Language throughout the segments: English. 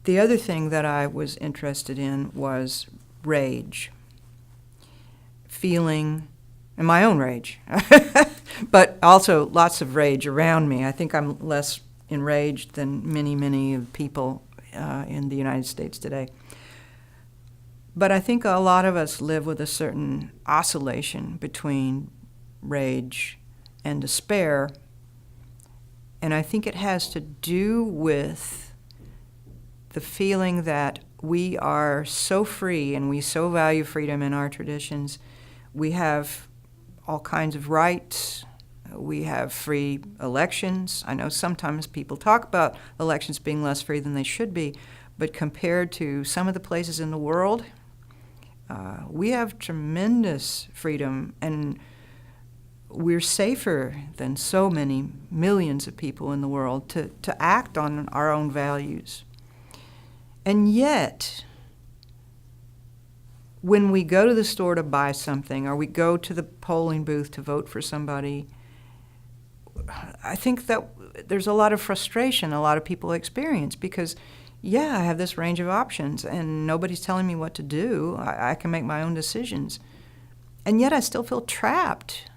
The other thing that I was interested in was rage, feeling, and my own rage, but also lots of rage around me. I think I'm less enraged than many people in the United States today. But I think a lot of us live with a certain oscillation between rage and despair, and I think it has to do with the feeling that we are so free and we so value freedom in our traditions. We have all kinds of rights. We have free elections. I know sometimes people talk about elections being less free than they should be, but compared to some of the places in the world, we have tremendous freedom, and we're safer than so many millions of people in the world to act on our own values. And yet, when we go to the store to buy something, or we go to the polling booth to vote for somebody, I think that there's a lot of frustration a lot of people experience because, yeah, I have this range of options and nobody's telling me what to do. I can make my own decisions. And yet I still feel trapped.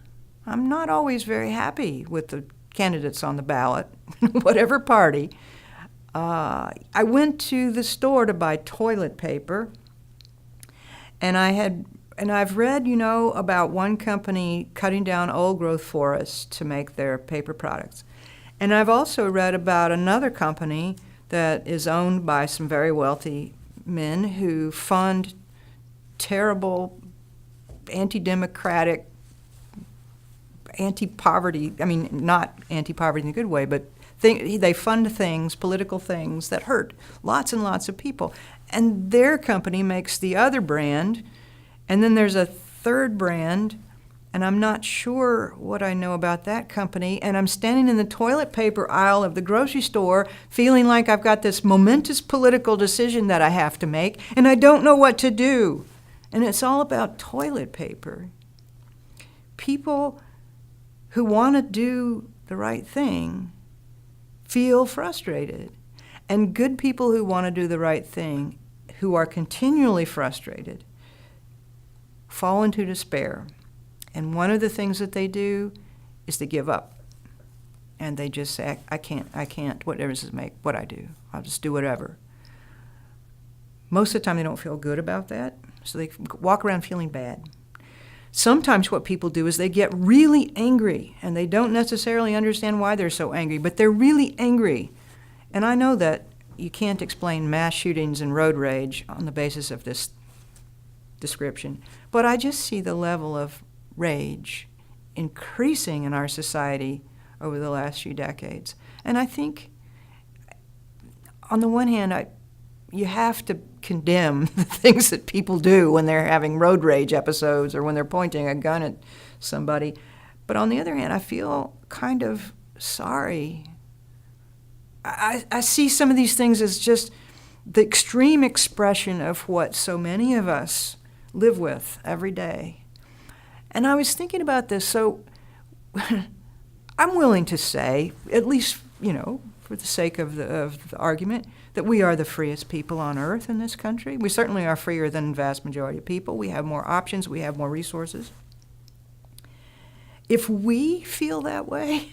I'm not always very happy with the candidates on the ballot, whatever party. I went to the store to buy toilet paper, and I've read, about one company cutting down old-growth forests to make their paper products. And I've also read about another company that is owned by some very wealthy men who fund terrible, anti-democratic, anti-poverty, not anti-poverty in a good way, but they fund things, political things, that hurt lots and lots of people. And their company makes the other brand, and then there's a third brand, and I'm not sure what I know about that company, and I'm standing in the toilet paper aisle of the grocery store feeling like I've got this momentous political decision that I have to make, and I don't know what to do. And it's all about toilet paper. People who want to do the right thing feel frustrated. And good people who want to do the right thing, who are continually frustrated, fall into despair. And one of the things that they do is they give up. And they just say, I can't, whatever this is what I do. I'll just do whatever. Most of the time they don't feel good about that, so they walk around feeling bad. Sometimes what people do is they get really angry, and they don't necessarily understand why they're so angry, but they're really angry. And I know that you can't explain mass shootings and road rage on the basis of this description, but I just see the level of rage increasing in our society over the last few decades. And I think, on the one hand, you have to condemn the things that people do when they're having road rage episodes or when they're pointing a gun at somebody. But on the other hand, I feel kind of sorry. I see some of these things as just the extreme expression of what so many of us live with every day. And I was thinking about this, so I'm willing to say, at least, for the sake of the argument, that we are the freest people on earth in this country. We certainly are freer than the vast majority of people. We have more options. We have more resources. If we feel that way,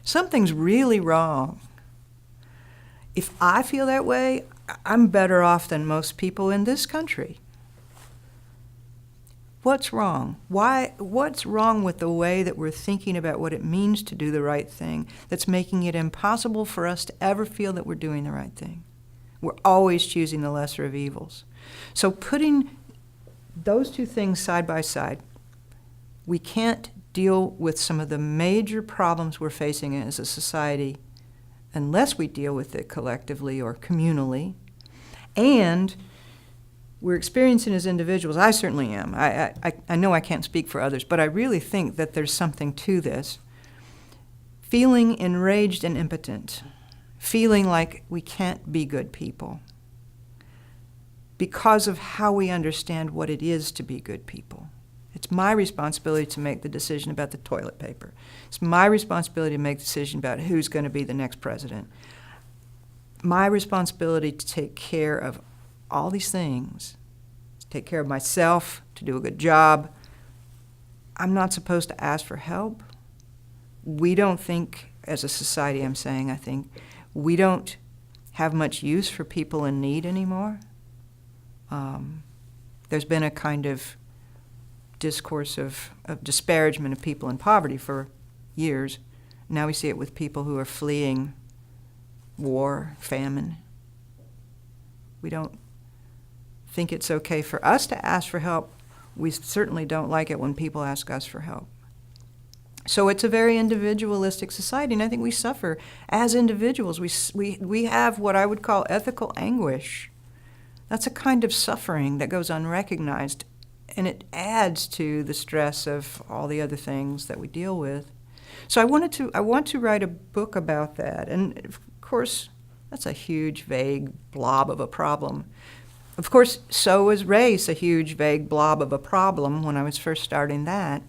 something's really wrong. If I feel that way, I'm better off than most people in this country. What's wrong? What's wrong with the way that we're thinking about what it means to do the right thing that's making it impossible for us to ever feel that we're doing the right thing? We're always choosing the lesser of evils. So putting those two things side by side, we can't deal with some of the major problems we're facing as a society unless we deal with it collectively or communally. And we're experiencing as individuals, I certainly am. I know I can't speak for others, but I really think that there's something to this. Feeling enraged and impotent, feeling like we can't be good people because of how we understand what it is to be good people. It's my responsibility to make the decision about the toilet paper. It's my responsibility to make the decision about who's going to be the next president. my responsibility to take care of all these things, to take care of myself, to do a good job. I'm not supposed to ask for help. We don't think, as a society, I think, we don't have much use for people in need anymore. There's been a kind of discourse of disparagement of people in poverty for years. Now we see it with people who are fleeing war, famine. We don't think it's okay for us to ask for help. We certainly don't like it when people ask us for help. So it's a very individualistic society, and I think we suffer as individuals. We have what I would call ethical anguish. That's a kind of suffering that goes unrecognized, and it adds to the stress of all the other things that we deal with. So I want to write a book about that, and of course, that's a huge, vague blob of a problem. Of course, so was race a huge, vague blob of a problem when I was first starting that.